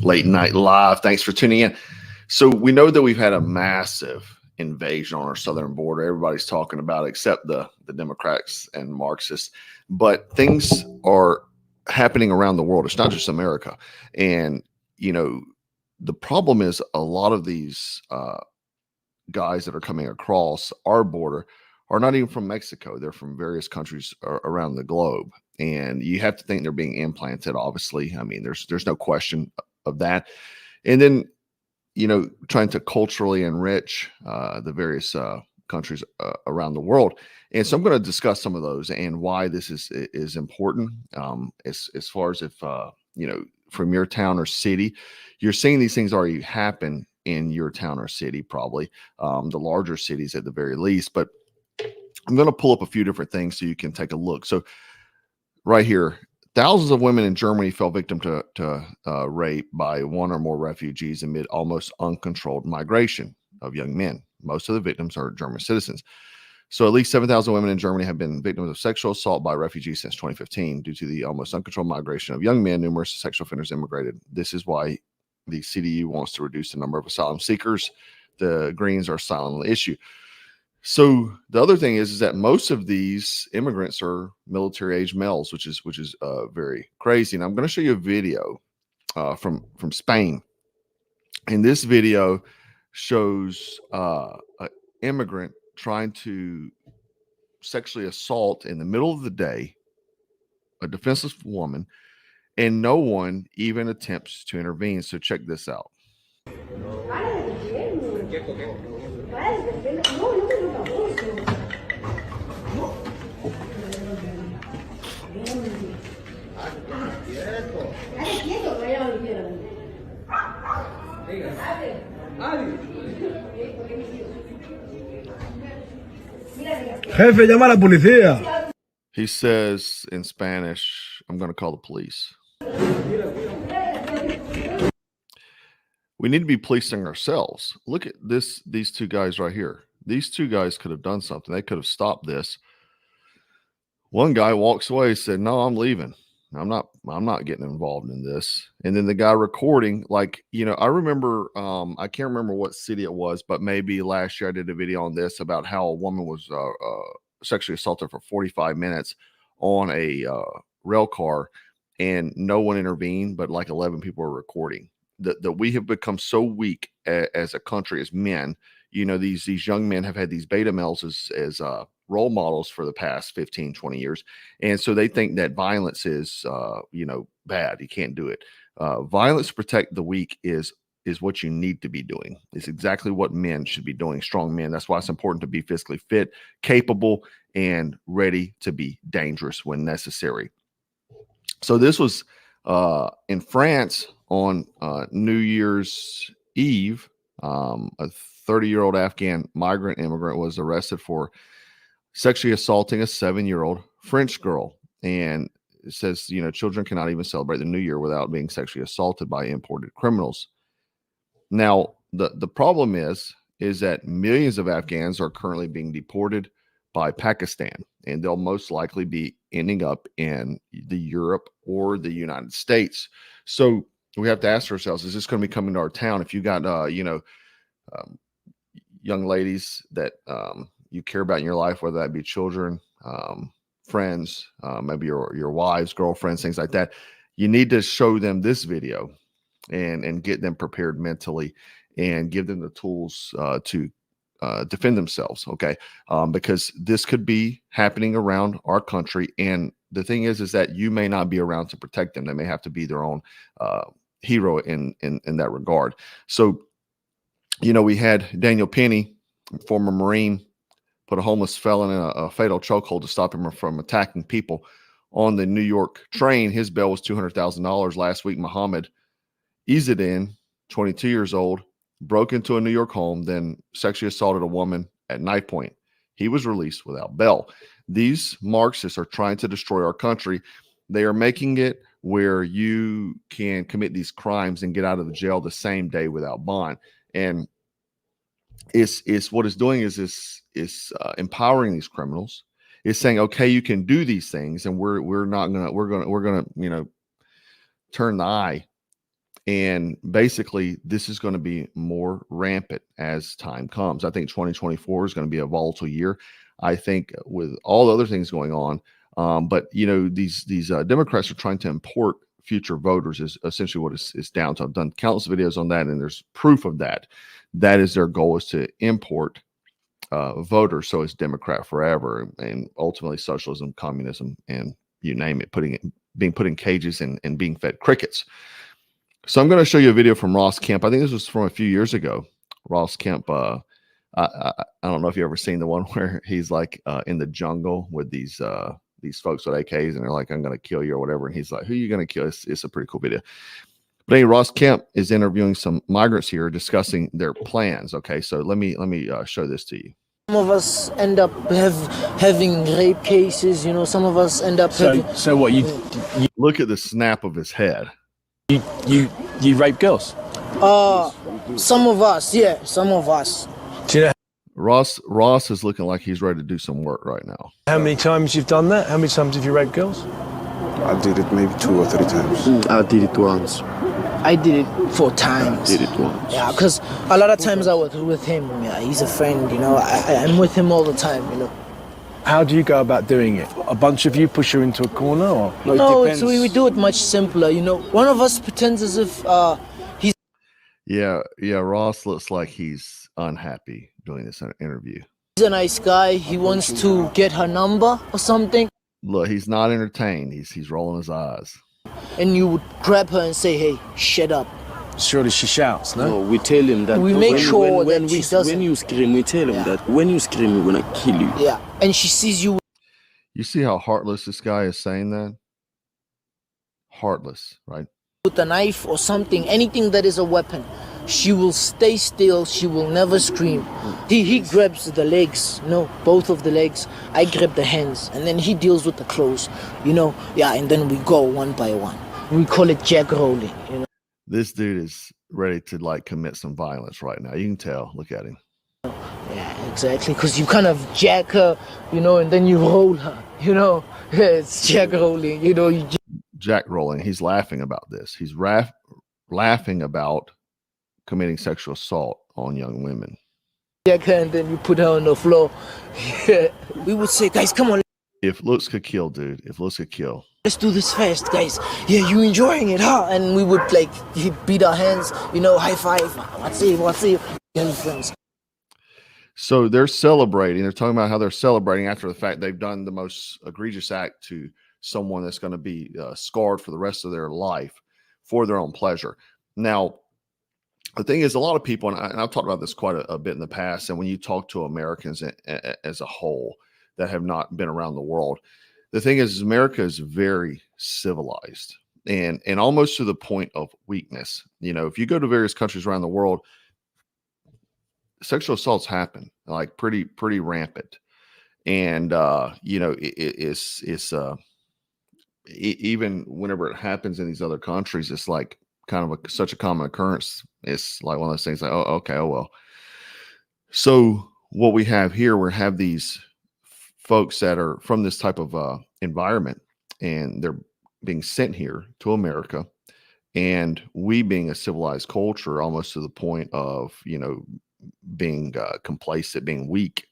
Late Night Live. Thanks for tuning in. So we know that we've had a massive invasion on our southern border. Everybody's talking about it, except the Democrats and Marxists. But things are happening around the world. It's not just America. And, you know, the problem is a lot of these guys that are coming across our border are not even from Mexico. They're from various countries around the globe. And you have to think they're being implanted, obviously. I mean, there's no question of that. And then, you know, trying to culturally enrich the various countries around the world. And so I'm going to discuss some of those and why this is important. As far as if, you know, from your town or city, you're seeing these things already happen in your town or city, probably the larger cities at the very least. But I'm going to pull up a few different things so you can take a look. So right here, thousands of women in Germany fell victim to rape by one or more refugees amid almost uncontrolled migration of young men. Most of the victims are German citizens. So at least 7,000 women in Germany have been victims of sexual assault by refugees since 2015 due to the almost uncontrolled migration of young men. Numerous sexual offenders immigrated. This is why the CDU wants to reduce the number of asylum seekers. The Greens are silent on the issue. So the other thing is that most of these immigrants are military-age males, which is very crazy. And I'm going to show you a video from Spain. And this video shows an immigrant trying to sexually assault in the middle of the day a defenseless woman, and no one even attempts to intervene. So check this out. Jefe, llama a la policía. He says in Spanish, I'm going to call the police. We need to be policing ourselves. Look at these two guys right here. These two guys could have done something. They could have stopped this. One guy walks away, said, "No, I'm leaving. I'm not getting involved in this." And then the guy recording, like, you know, I remember, I can't remember what city it was, but maybe last year I did a video on this about how a woman was sexually assaulted for 45 minutes on a rail car and no one intervened, but like 11 people were recording. That we have become so weak as a country, as men. You know, these young men have had these beta males as role models for the past 15, 20 years. And so they think that violence is, you know, bad. You can't do it. Violence to protect the weak is what you need to be doing. It's exactly what men should be doing, strong men. That's why it's important to be physically fit, capable, and ready to be dangerous when necessary. So this was in France on New Year's Eve. A 30-year-old Afghan migrant immigrant was arrested for sexually assaulting a 7-year-old French girl. And it says, you know, children cannot even celebrate the New Year without being sexually assaulted by imported criminals. Now, the problem is that millions of Afghans are currently being deported by Pakistan, and they'll most likely be ending up in the Europe or the United States. So we have to ask ourselves, is this going to be coming to our town? If you got, you know, young ladies that you care about in your life, whether that be children, friends, maybe your wives, girlfriends, things like that, you need to show them this video and get them prepared mentally and give them the tools to defend themselves. Okay. Because this could be happening around our country. And the thing is that you may not be around to protect them. They may have to be their own hero in that regard. So, you know, we had Daniel Penny, former Marine, put a homeless felon in a fatal chokehold to stop him from attacking people on the New York train. His bail was $200,000 last week. Muhammad Izzadin, 22 years old, broke into a New York home, then sexually assaulted a woman at knife point. He was released without bail. These Marxists are trying to destroy our country. They are making it where you can commit these crimes and get out of the jail the same day without bond. And it's what it's doing is empowering these criminals. It's saying, okay, you can do these things, and we're gonna you know, turn the eye And basically, this is going to be more rampant as time comes. I think 2024 is going to be a volatile year. I think with all the other things going on, but you know, these Democrats are trying to import future voters is essentially what it's down to. I've done countless videos on that, and there's proof of that. That is their goal, is to import voters. So it's Democrat forever, and ultimately socialism, communism, and you name it, being put in cages and being fed crickets. So I'm going to show you a video from Ross Kemp. I think this was from a few years ago. Ross Kemp, I don't know if you've ever seen the one where he's like in the jungle with these folks with AKs, and they're like, I'm going to kill you or whatever. And he's like, who are you going to kill? It's a pretty cool video. But anyway, Ross Kemp is interviewing some migrants here, discussing their plans. Okay, so let me show this to you. Some of us end up having rape cases, you know, some of us end up So what, you Look at the snap of his head. you rape girls? some of us, yeah, some of us. Do you know Ross is looking like he's ready to do some work right now. how many times you've done that? How many times have you raped girls? I did it maybe 2 or 3 times. I did it once. I did it 4 times. Did it once. Yeah, because a lot of times I was with him. Yeah, he's a friend, you know. I'm with him all the time, you know. How do you go about doing it? A bunch of you push her into a corner, or? No, we do it much simpler, you know. One of us pretends as if he's... Yeah, Ross looks like he's unhappy doing this interview. a nice guy. He wants to get her number or something. Look, he's not entertained. He's rolling his eyes. And you would grab her and say, hey, shut up. Surely she shouts, no? No, we tell him that. We make sure that she doesn't. When you scream, we tell him Yeah. that. When you scream, we're gonna kill you. Yeah, and she sees you You see how heartless this guy is saying that? Heartless, right? with a knife or something, anything that is a weapon. She will stay still. She will never scream. He grabs the legs, no, both of the legs. I grab the hands, and then he deals with the clothes, you know. Yeah, and then we go one by one. We call it jack rolling, you know. This dude is ready to like commit some violence right now. You can tell. Look at him. Yeah, exactly. Because you kind of jack her, you know, and then you roll her, you know. Yeah, it's jack rolling, you know. Jack rolling. He's laughing about this. He's laughing about committing sexual assault on young women. Jack her, and then you put her on the floor. Yeah. We would say, guys, come on. If looks could kill, dude. If looks could kill. Let's do this fast, guys. Yeah, you enjoying it, huh? And we would like beat our hands, you know, high five. What's it? Friends. So they're celebrating. They're talking about how they're celebrating after the fact they've done the most egregious act to someone that's going to be scarred for the rest of their life for their own pleasure. Now, the thing is, a lot of people, and I've talked about this quite a bit in the past, and when you talk to Americans as a whole that have not been around the world, the thing is America is very civilized and almost to the point of weakness. You know, if you go to various countries around the world, sexual assaults happen like pretty rampant. And, you know, it's even whenever it happens in these other countries, it's like kind of such a common occurrence. It's like one of those things like, oh, okay, oh, well. So what we have here, we have these folks that are from this type of environment, and they're being sent here to America, and we being a civilized culture, almost to the point of, you know, being complacent, being weak,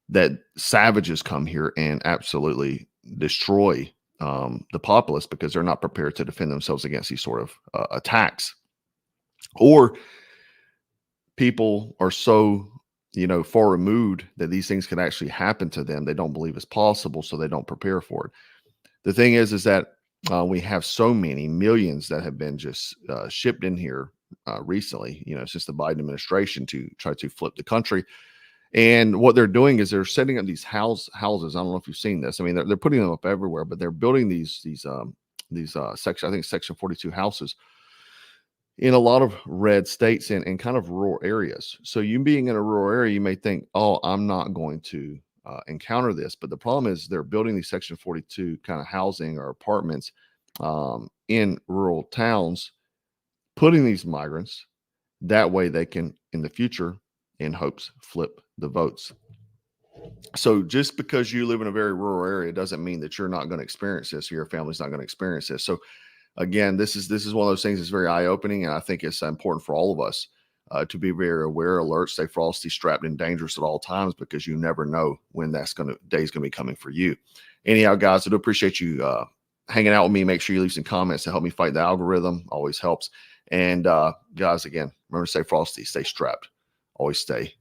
that savages come here and absolutely destroy the populace because they're not prepared to defend themselves against these sort of attacks. Or people are so, you know, far removed that these things can actually happen to them. They don't believe it's possible, so they don't prepare for it. The thing is that we have so many millions that have been just shipped in here recently, you know, since the Biden administration to try to flip the country. And what they're doing is they're setting up these houses. I don't know if you've seen this. I mean, they're putting them up everywhere, but they're building these section, I think Section 42 houses in a lot of red states and kind of rural areas. So you being in a rural area, you may think, oh, I'm not going to encounter this. But the problem is they're building these Section 42 kind of housing or apartments in rural towns, putting these migrants. That way they can, in the future, in hopes, flip the votes. So just because you live in a very rural area doesn't mean that you're not going to experience this, or your family's not going to experience this. So again, this is one of those things that's very eye-opening, and I think it's important for all of us to be very aware, alert, stay frosty, strapped, and dangerous at all times, because you never know when day's gonna be coming for you. Anyhow, guys, I do appreciate you hanging out with me. Make sure you leave some comments to help me fight the algorithm. Always helps. And guys, again, remember to stay frosty, stay strapped, always stay